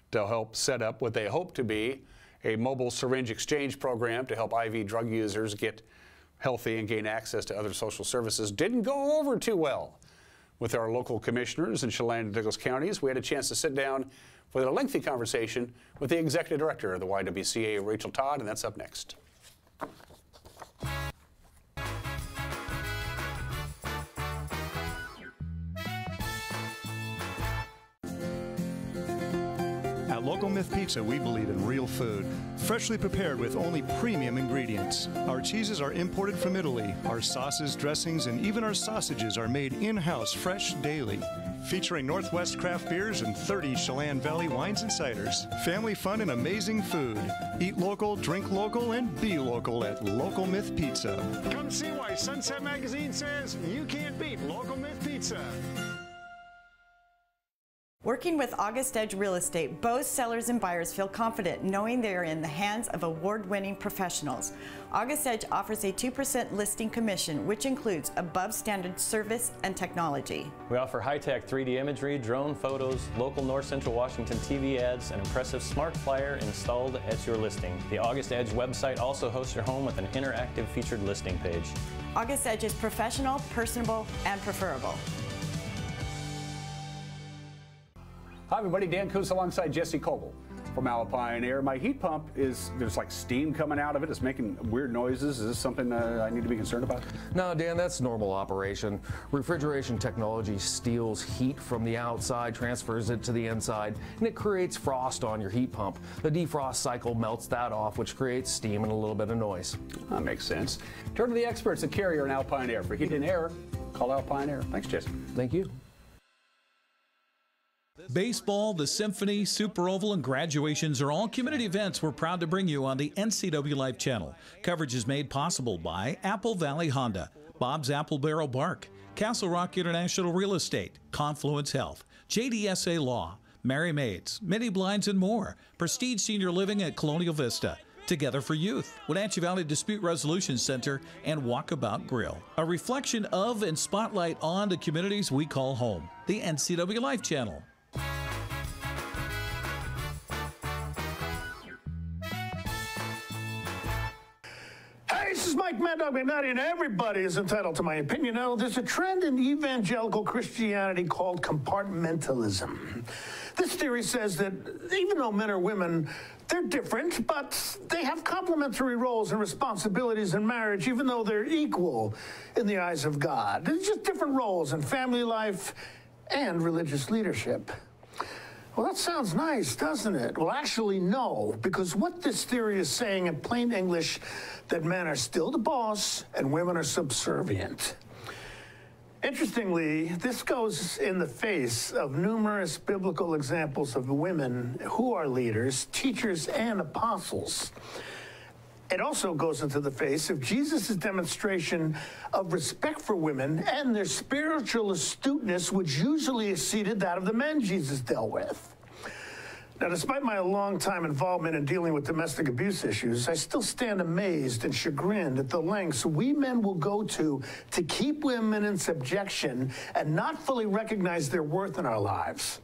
to help set up what they hope to be a mobile syringe exchange program to help IV drug users get healthy and gain access to other social services. Didn't go over too well with our local commissioners in Chelan and Douglas counties. We had a chance to sit down with a lengthy conversation with the executive director of the YWCA, Rachel Todd, and that's up next. At Local Myth Pizza, we believe in real food, freshly prepared with only premium ingredients. Our cheeses are imported from Italy. Our sauces, dressings, and even our sausages are made in-house fresh daily. Featuring Northwest craft beers and 30 Chelan Valley wines and ciders. Family fun and amazing food. Eat local, drink local, and be local at Local Myth Pizza. Come see why Sunset Magazine says you can't beat Local Myth Pizza. Working with August Edge Real Estate, both sellers and buyers feel confident knowing they are in the hands of award-winning professionals. August Edge offers a 2% listing commission, which includes above-standard service and technology. We offer high-tech 3D imagery, drone photos, local North Central Washington TV ads, and impressive smart flyer installed at your listing. The August Edge website also hosts your home with an interactive featured listing page. August Edge is professional, personable, and preferable. Hi everybody, Dan Kuntz alongside Jesse Coble from Alpine Air. My heat pump there's like steam coming out of it. It's making weird noises. Is this something I need to be concerned about? No, Dan, that's normal operation. Refrigeration technology steals heat from the outside, transfers it to the inside, and it creates frost on your heat pump. The defrost cycle melts that off, which creates steam and a little bit of noise. That makes sense. Turn to the experts at Carrier and Alpine Air. For heat and air, call Alpine Air. Thanks, Jesse. Thank you. Baseball, the Symphony, Super Oval, and graduations are all community events we're proud to bring you on the NCW Life channel. Coverage is made possible by Apple Valley Honda, Bob's Apple Barrel Bark, Castle Rock International Real Estate, Confluence Health, JDSA Law, Mary Maids, Mini Blinds, and more. Prestige Senior Living at Colonial Vista. Together for Youth, Wenatchee Valley Dispute Resolution Center, and Walkabout Grill. A reflection of and spotlight on the communities we call home. The NCW Life channel. Hey, this is Mike Mad Dog Magnotti, and everybody is entitled to my opinion. Now, there's a trend in evangelical Christianity called compartmentalism. This theory says that even though men or women, they're different, but they have complementary roles and responsibilities in marriage, even though they're equal in the eyes of God. There's just different roles in family life and religious leadership. Well, that sounds nice, doesn't it? Well, actually, no, because what this theory is saying in plain English, that men are still the boss and women are subservient. Interestingly, this goes in the face of numerous biblical examples of women who are leaders, teachers, and apostles. It also goes into the face of Jesus' demonstration of respect for women and their spiritual astuteness, which usually exceeded that of the men Jesus dealt with. Now, despite my long-time involvement in dealing with domestic abuse issues, I still stand amazed and chagrined at the lengths we men will go to keep women in subjection and not fully recognize their worth in our lives,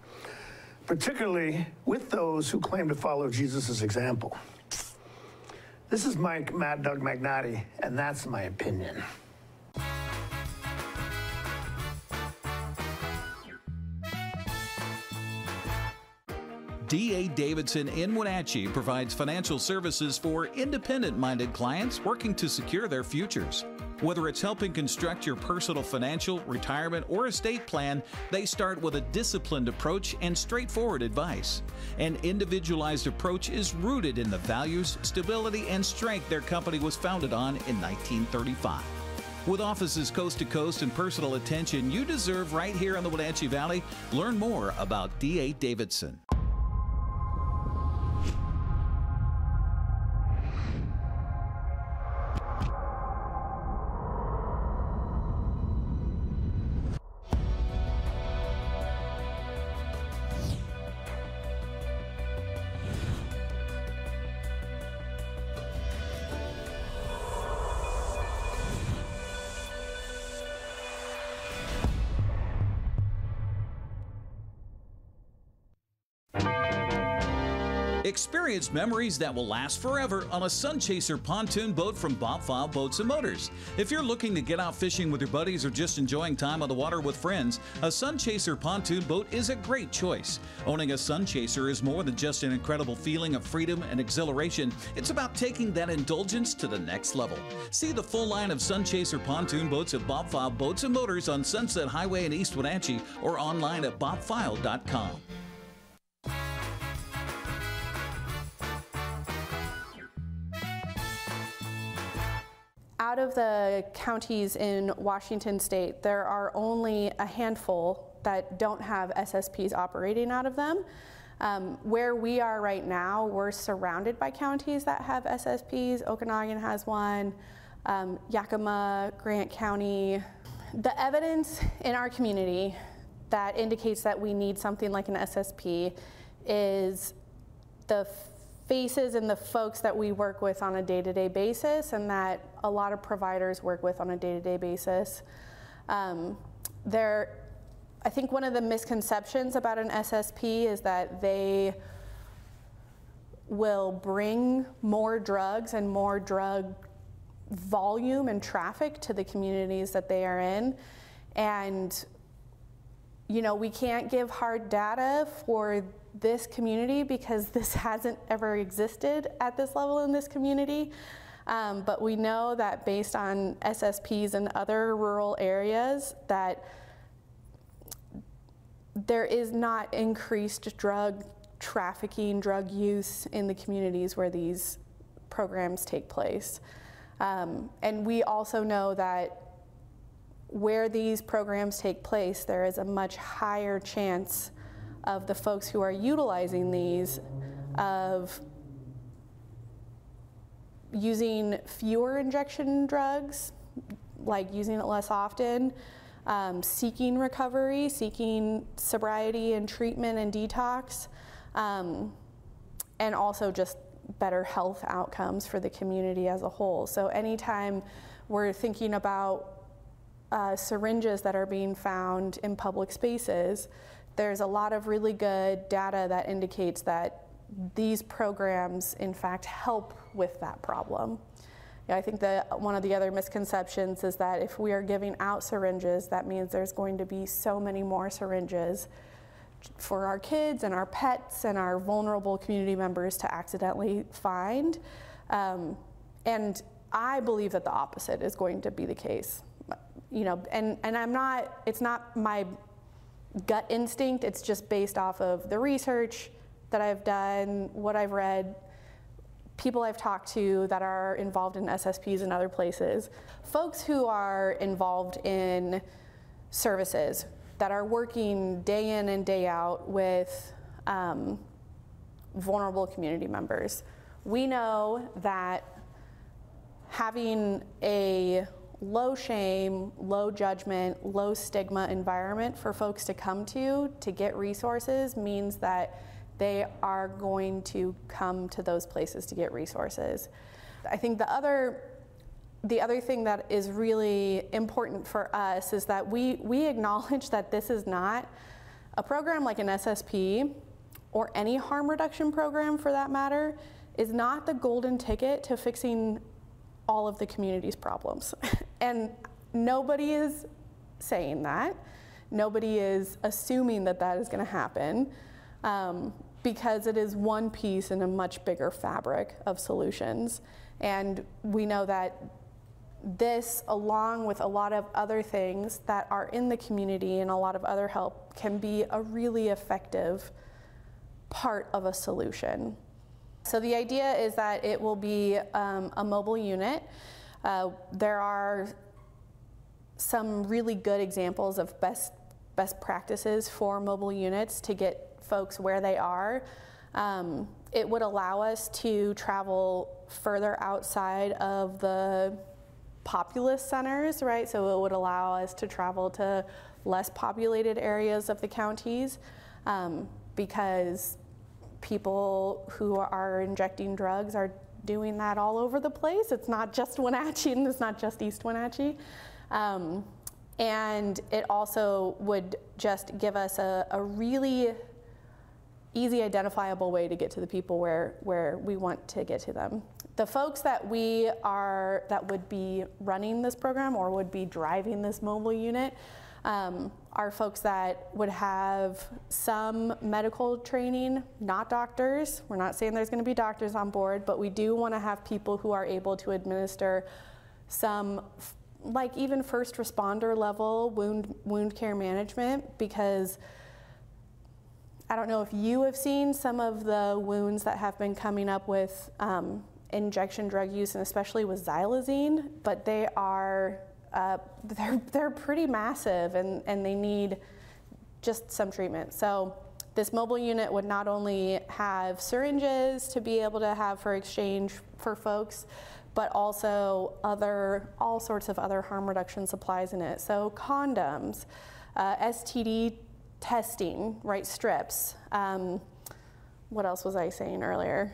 particularly with those who claim to follow Jesus' example. This is Mike Mad Dog Magnotti, and that's my opinion. D.A. Davidson in Wenatchee provides financial services for independent-minded clients working to secure their futures. Whether it's helping construct your personal financial, retirement, or estate plan, they start with a disciplined approach and straightforward advice. An individualized approach is rooted in the values, stability, and strength their company was founded on in 1935. With offices coast to coast and personal attention you deserve right here in the Wenatchee Valley, learn more about D.A. Davidson. Experience memories that will last forever on a Sun Chaser pontoon boat from Bob File Boats and Motors. If you're looking to get out fishing with your buddies or just enjoying time on the water with friends, a Sun Chaser pontoon boat is a great choice. Owning a Sun Chaser is more than just an incredible feeling of freedom and exhilaration. It's about taking that indulgence to the next level. See the full line of Sun Chaser pontoon boats at Bob File Boats and Motors on Sunset Highway in East Wenatchee or online at bobfile.com. Out of the counties in Washington state, there are only a handful that don't have SSPs operating out of them. Where we are right now, we're surrounded by counties that have SSPs. Okanagan has one, Yakima, Grant County. The evidence in our community that indicates that we need something like an SSP is the faces and the folks that we work with on a day-to-day basis and that a lot of providers work with on a day-to-day basis. I think one of the misconceptions about an SSP is that they will bring more drugs and more drug volume and traffic to the communities that they are in. And, you know, we can't give hard data for this community because this hasn't ever existed at this level in this community. But we know that based on SSPs in other rural areas that there is not increased drug trafficking, drug use in the communities where these programs take place. And we also know that where these programs take place, there is a much higher chance of the folks who are utilizing these of using fewer injection drugs, like using it less often, seeking recovery, seeking sobriety and treatment and detox, and also just better health outcomes for the community as a whole. So anytime we're thinking about syringes that are being found in public spaces, there's a lot of really good data that indicates that these programs, in fact, help with that problem. Yeah, I think that one of the other misconceptions is that if we are giving out syringes, that means there's going to be so many more syringes for our kids and our pets and our vulnerable community members to accidentally find. And I believe that the opposite is going to be the case. You know, and it's not my gut instinct, it's just based off of the research that I've done, what I've read, people I've talked to that are involved in SSPs and other places. Folks who are involved in services that are working day in and day out with vulnerable community members. We know that having a low shame, low judgment, low stigma environment for folks to come to get resources means that they are going to come to those places to get resources. I think the other thing that is really important for us is that we acknowledge that this is not a program like an SSP or any harm reduction program for that matter is not the golden ticket to fixing all of the community's problems. And nobody is saying that. Nobody is assuming that that is going to happen because it is one piece in a much bigger fabric of solutions. And we know that this, along with a lot of other things that are in the community and a lot of other help, can be a really effective part of a solution. So the idea is that it will be a mobile unit. There are some really good examples of best practices for mobile units to get folks where they are. It would allow us to travel further outside of the populous centers, right? So it would allow us to travel to less populated areas of the counties because people who are injecting drugs are doing that all over the place. It's not just Wenatchee and it's not just East Wenatchee. And it also would just give us a really easy identifiable way to get to the people where we want to get to them. The folks that would be running this program or would be driving this mobile unit are folks that would have some medical training, not doctors. We're not saying there's going to be doctors on board, but we do want to have people who are able to administer some, like even first responder level wound care management, because I don't know if you have seen some of the wounds that have been coming up with injection drug use, and especially with xylazine, but they are they're pretty massive, and they need just some treatment. So this mobile unit would not only have syringes to be able to have for exchange for folks, but also all sorts of other harm reduction supplies in it. So condoms, STD testing, right, strips. What else was I saying earlier?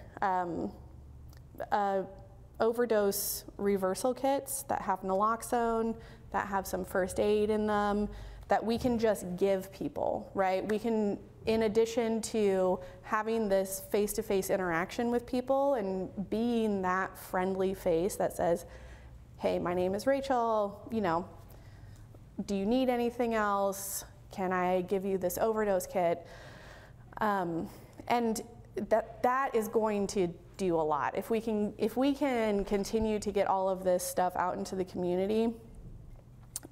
Overdose reversal kits that have naloxone, that have some first aid in them, that we can just give people, right? We can, in addition to having this face-to-face interaction with people and being that friendly face that says, hey, my name is Rachel, you know, do you need anything else? Can I give you this overdose kit? And that is going to do a lot. If we can continue to get all of this stuff out into the community,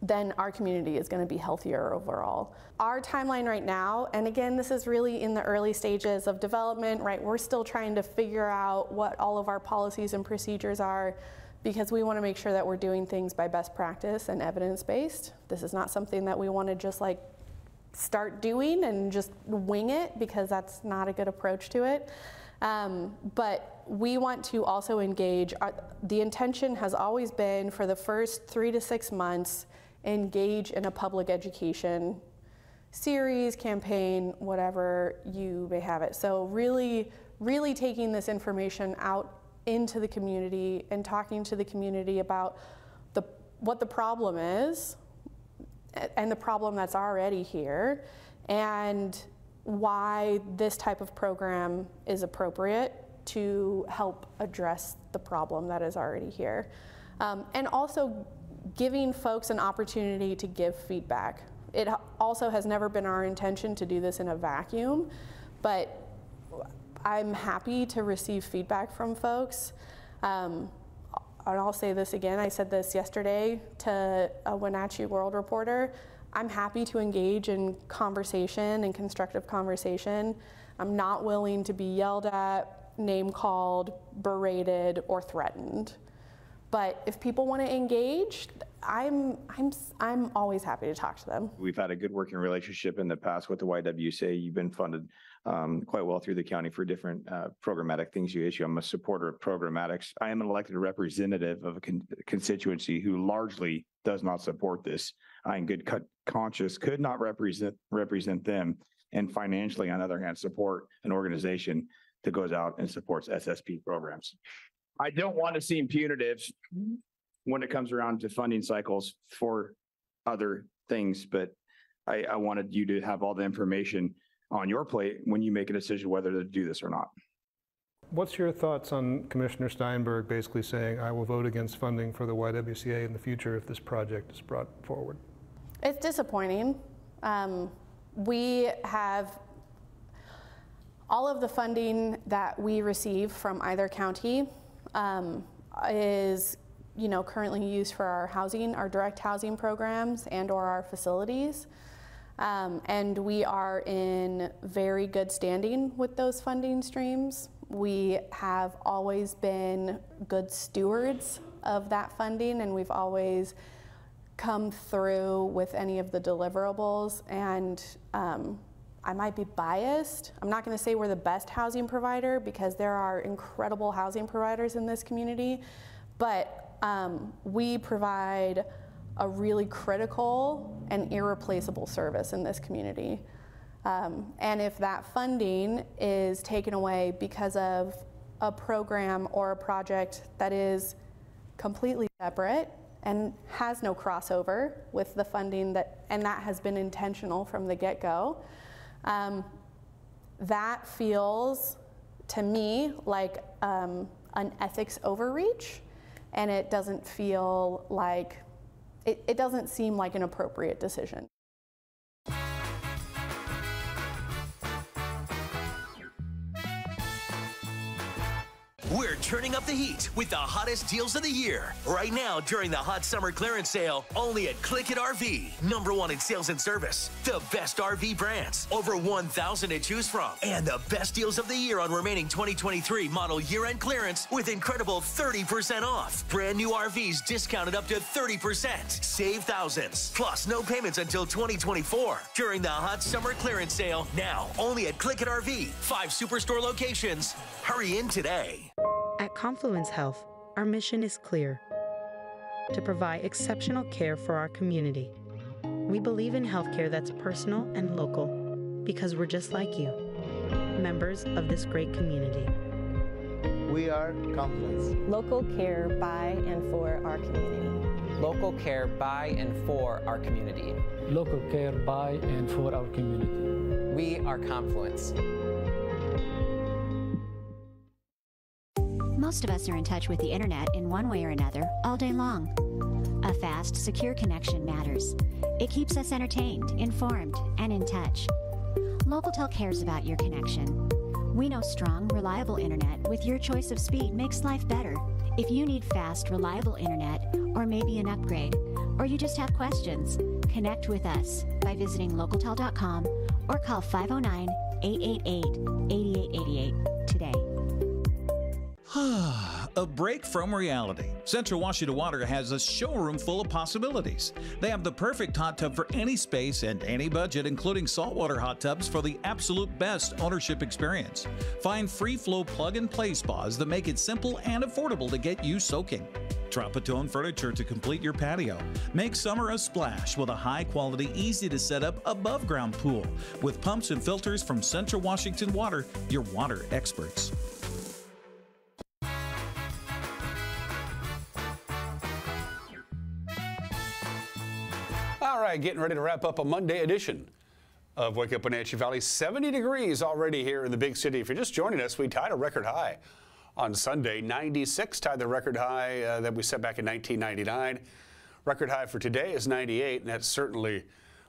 then our community is going to be healthier overall. Our timeline right now, and again, this is really in the early stages of development, right? We're still trying to figure out what all of our policies and procedures are, because we want to make sure that we're doing things by best practice and evidence-based. This is not something that we want to just like start doing and just wing it, because that's not a good approach to it. But we want to also engage. The intention has always been for the first 3 to 6 months, engage in a public education series, campaign, whatever you may have it. So really, really taking this information out into the community and talking to the community about what the problem is and the problem that's already here, and why this type of program is appropriate to help address the problem that is already here. And also giving folks an opportunity to give feedback. It also has never been our intention to do this in a vacuum, but I'm happy to receive feedback from folks. And I'll say this again, I said this yesterday to a Wenatchee World reporter, I'm happy to engage in conversation and constructive conversation. I'm not willing to be yelled at, name-called, berated, or threatened. But if people want to engage, I'm always happy to talk to them. We've had a good working relationship in the past with the YWCA. You've been funded quite well through the county for different programmatic things you issue. I'm a supporter of programmatics. I am an elected representative of a constituency who largely does not support this. I, in good conscience, could not represent them, and financially, on the other hand, support an organization that goes out and supports SSP programs. I don't want to seem punitive when it comes around to funding cycles for other things, but I wanted you to have all the information on your plate when you make a decision whether to do this or not. What's your thoughts on Commissioner Steinberg basically saying, I will vote against funding for the YWCA in the future if this project is brought forward? It's disappointing. We have all of the funding that we receive from either county is currently used for our housing, our direct housing programs and/or our facilities. And we are in very good standing with those funding streams. We have always been good stewards of that funding, and we've always come through with any of the deliverables. And I might be biased. I'm not going to say we're the best housing provider, because there are incredible housing providers in this community, but we provide a really critical and irreplaceable service in this community. And if that funding is taken away because of a program or a project that is completely separate and has no crossover with the funding and that has been intentional from the get-go, That feels to me like an ethics overreach, and it doesn't feel like, it doesn't seem like an appropriate decision. We're turning up the heat with the hottest deals of the year. Right now, during the hot summer clearance sale, only at Click It RV. #1 in sales and service. The best RV brands. Over 1,000 to choose from. And the best deals of the year on remaining 2023 model year-end clearance with incredible 30% off. Brand new RVs discounted up to 30%. Save thousands. Plus, no payments until 2024. During the hot summer clearance sale. Now, only at Click It RV. 5 Superstore locations. Hurry in today. At Confluence Health, our mission is clear: to provide exceptional care for our community. We believe in healthcare that's personal and local because we're just like you, members of this great community. We are Confluence. Local care by and for our community. Local care by and for our community. Local care by and for our community. We are Confluence. Most of us are in touch with the internet in one way or another all day long. A fast, secure connection matters. It keeps us entertained, informed, and in touch. Localtel cares about your connection. We know strong, reliable internet with your choice of speed makes life better. If you need fast, reliable internet, or maybe an upgrade, or you just have questions, connect with us by visiting localtel.com or call 509-888-8888 today. A break from reality. Central Washington Water has a showroom full of possibilities. They have the perfect hot tub for any space and any budget, including saltwater hot tubs for the absolute best ownership experience. Find free-flow plug-and-play spas that make it simple and affordable to get you soaking. Drop-a-tone furniture to complete your patio. Make summer a splash with a high-quality, easy-to-set-up above-ground pool with pumps and filters from Central Washington Water, your water experts. All right, getting ready to wrap up a Monday edition of Wake Up Wenatchee Valley. 70 degrees already here in the big city. If you're just joining us, we tied a record high on Sunday. 96 tied the record high that we set back in 1999. Record high for today is 98, and that's certainly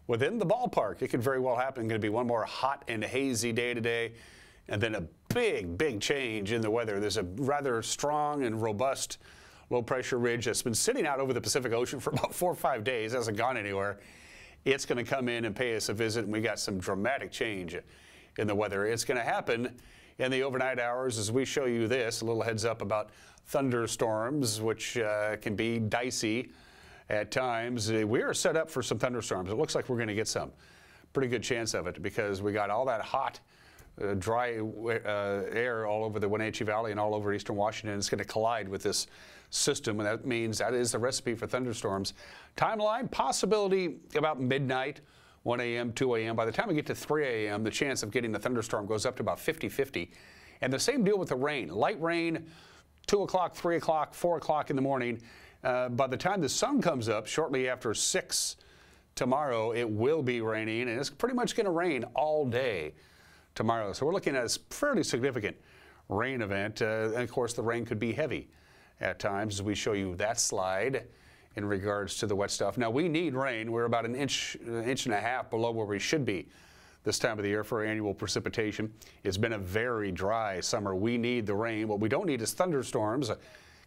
within the ballpark. It could very well happen. Going to be one more hot and hazy day today, and then a big change in the weather. There's a rather strong and robust low-pressure ridge that's been sitting out over the Pacific Ocean for about 4 or 5 days, hasn't gone anywhere. It's going to come in and pay us a visit, and we got some dramatic change in the weather. It's going to happen in the overnight hours as we show you this. A little heads up about thunderstorms, which can be dicey at times. We are set up for some thunderstorms. It looks like we're going to get some. Pretty good chance of it because we got all that hot, dry air all over the Wenatchee Valley and all over eastern Washington. It's going to collide with this system, and that means that is the recipe for thunderstorms. Timeline, possibility about midnight, 1 a.m., 2 a.m. By the time we get to 3 a.m., the chance of getting a thunderstorm goes up to about 50-50. And the same deal with the rain. Light rain, 2 o'clock, 3 o'clock, 4 o'clock in the morning. By the time the sun comes up, shortly after 6 tomorrow, it will be raining, and it's pretty much going to rain all day tomorrow. So we're looking at a fairly significant rain event. And of course, the rain could be heavy at times as we show you that slide in regards to the wet stuff. Now, we need rain. We're about an inch and a half below where we should be this time of the year for annual precipitation. It's been a very dry summer. We need the rain. What we don't need is thunderstorms,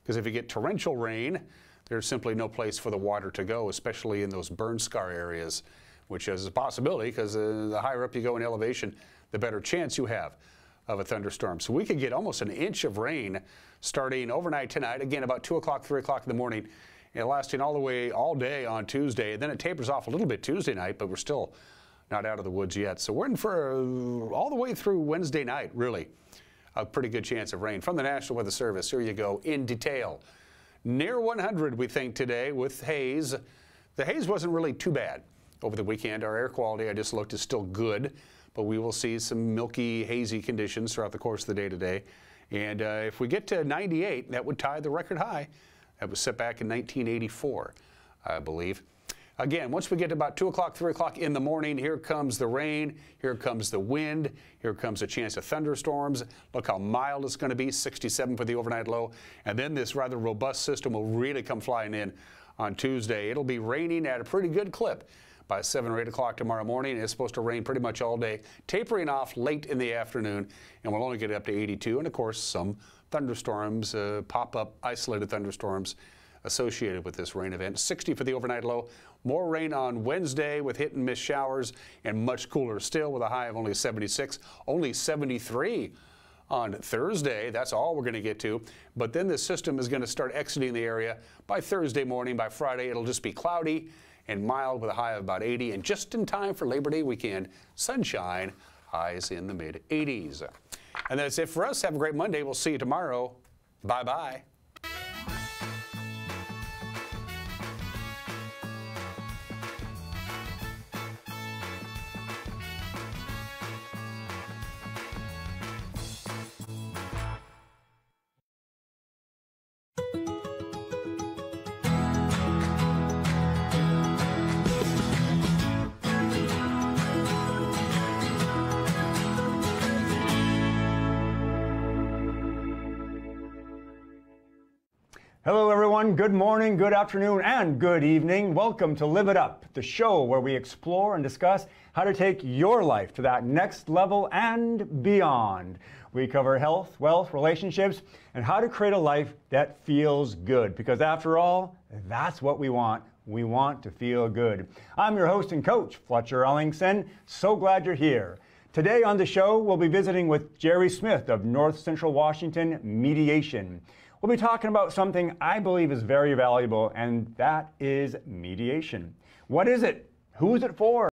because if you get torrential rain, there's simply no place for the water to go, especially in those burn scar areas, which is a possibility because the higher up you go in elevation, the better chance you have of a thunderstorm. So we could get almost an inch of rain starting overnight tonight, again about 2 o'clock, 3 o'clock in the morning, and lasting all day on Tuesday. And then it tapers off a little bit Tuesday night, but we're still not out of the woods yet. So we're in for all the way through Wednesday night, really, a pretty good chance of rain. From the National Weather Service, here you go in detail. Near 100, we think, today with haze. The haze wasn't really too bad over the weekend. Our air quality, I just looked, is still good, but we will see some milky, hazy conditions throughout the course of the day today. And if we get to 98, that would tie the record high. That was set back in 1984, I believe. Again, once we get to about 2 o'clock, 3 o'clock in the morning, here comes the rain, here comes the wind, here comes a chance of thunderstorms. Look how mild it's going to be, 67 for the overnight low. And then this rather robust system will really come flying in on Tuesday. It'll be raining at a pretty good clip by 7 or 8 o'clock tomorrow morning. It's supposed to rain pretty much all day, tapering off late in the afternoon, and we'll only get up to 82. And of course, some thunderstorms, pop-up isolated thunderstorms associated with this rain event. 60 for the overnight low. More rain on Wednesday with hit and miss showers, and much cooler still with a high of only 76, only 73 on Thursday. That's all we're going to get to. But then this system is going to start exiting the area by Thursday morning. By Friday, it'll just be cloudy and mild with a high of about 80, and just in time for Labor Day weekend, sunshine, highs in the mid-80s. And that's it for us. Have a great Monday. We'll see you tomorrow. Bye-bye. Hello everyone, good morning, good afternoon, and good evening. Welcome to Live It Up, the show where we explore and discuss how to take your life to that next level and beyond. We cover health, wealth, relationships, and how to create a life that feels good. Because after all, that's what we want. We want to feel good. I'm your host and coach, Fletcher Ellingson. So glad you're here. Today on the show, we'll be visiting with Jerry Smith of North Central Washington Mediation. We'll be talking about something I believe is very valuable, and that is mediation. What is it? Who is it for?